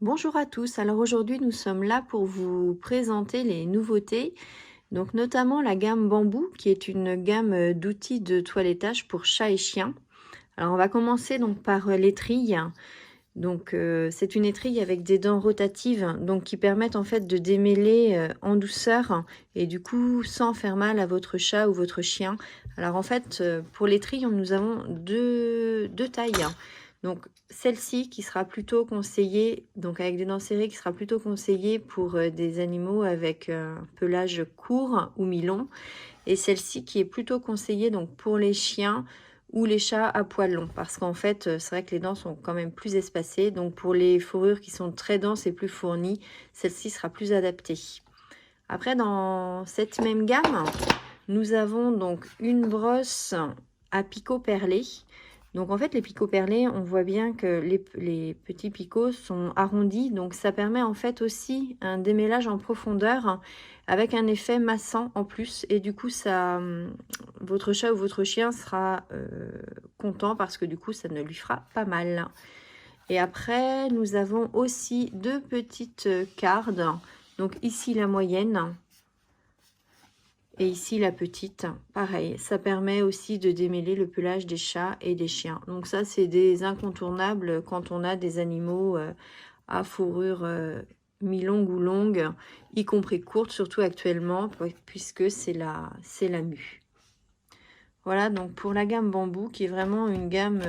Bonjour à tous, alors aujourd'hui nous sommes là pour vous présenter les nouveautés, donc notamment la gamme Bambou qui est une gamme d'outils de toilettage pour chat et chien. Alors on va commencer donc par l'étrille. Donc c'est une étrille avec des dents rotatives donc qui permettent en fait de démêler en douceur et du coup sans faire mal à votre chat ou votre chien. Alors en fait pour l'étrille nous avons deux tailles. Donc celle-ci qui sera plutôt conseillée, donc avec des dents serrées, qui sera plutôt conseillée pour des animaux avec un pelage court ou mi-long. Et celle-ci qui est plutôt conseillée donc pour les chiens ou les chats à poils longs. Parce qu'en fait, c'est vrai que les dents sont quand même plus espacées. Donc pour les fourrures qui sont très denses et plus fournies, celle-ci sera plus adaptée. Après, dans cette même gamme, nous avons donc une brosse à picots perlés. Donc en fait les picots perlés, on voit bien que les petits picots sont arrondis, donc ça permet en fait aussi un démêlage en profondeur avec un effet massant en plus, et du coup ça, votre chat ou votre chien sera content parce que du coup ça ne lui fera pas mal. Et après nous avons aussi deux petites cardes, donc ici la moyenne et ici la petite, pareil, ça permet aussi de démêler le pelage des chats et des chiens. Donc ça c'est des incontournables quand on a des animaux à fourrure mi-longue ou longue, y compris courte, surtout actuellement, puisque c'est la mue. Voilà donc pour la gamme Bambou, qui est vraiment une gamme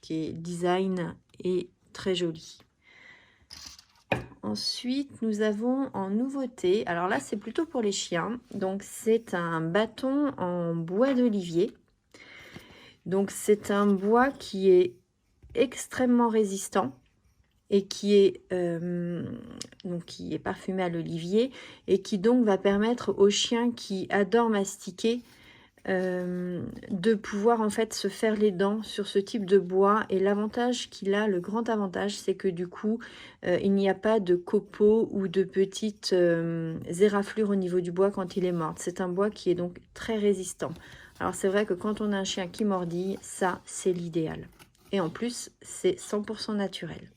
qui est design et très jolie. Ensuite, nous avons en nouveauté, alors là c'est plutôt pour les chiens, donc c'est un bâton en bois d'olivier. Donc c'est un bois qui est extrêmement résistant et qui est parfumé à l'olivier et qui donc va permettre aux chiens qui adorent mastiquer de pouvoir en fait se faire les dents sur ce type de bois. Et l'avantage qu'il a, le grand avantage, c'est que du coup il n'y a pas de copeaux ou de petites éraflures au niveau du bois quand il est mort. C'est un bois qui est donc très résistant. Alors c'est vrai que quand on a un chien qui mordille, ça c'est l'idéal, et en plus c'est 100% naturel.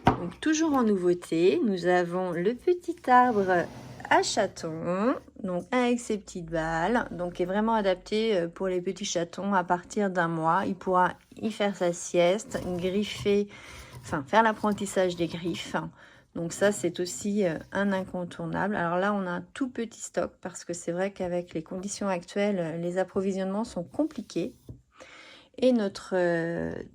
Donc toujours en nouveauté, nous avons le petit arbre à chatons, donc avec ses petites balles, donc qui est vraiment adapté pour les petits chatons à partir d'un mois. Il pourra y faire sa sieste, griffer, enfin faire l'apprentissage des griffes. Donc ça c'est aussi un incontournable. Alors là on a un tout petit stock parce que c'est vrai qu'avec les conditions actuelles, les approvisionnements sont compliqués. Et notre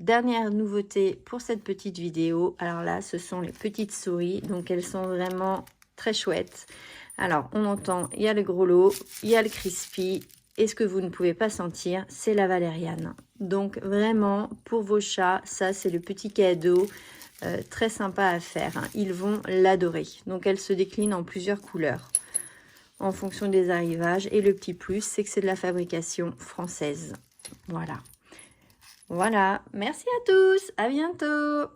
dernière nouveauté pour cette petite vidéo, alors là ce sont les petites souris, donc elles sont vraiment très chouettes. Alors on entend, il y a le gros lot, il y a le crispy, et ce que vous ne pouvez pas sentir, c'est la valériane. Donc vraiment pour vos chats, ça c'est le petit cadeau très sympa à faire, hein. Ils vont l'adorer. Donc elles se déclinent en plusieurs couleurs en fonction des arrivages, et le petit plus c'est que c'est de la fabrication française. Voilà. Voilà, merci à tous, à bientôt.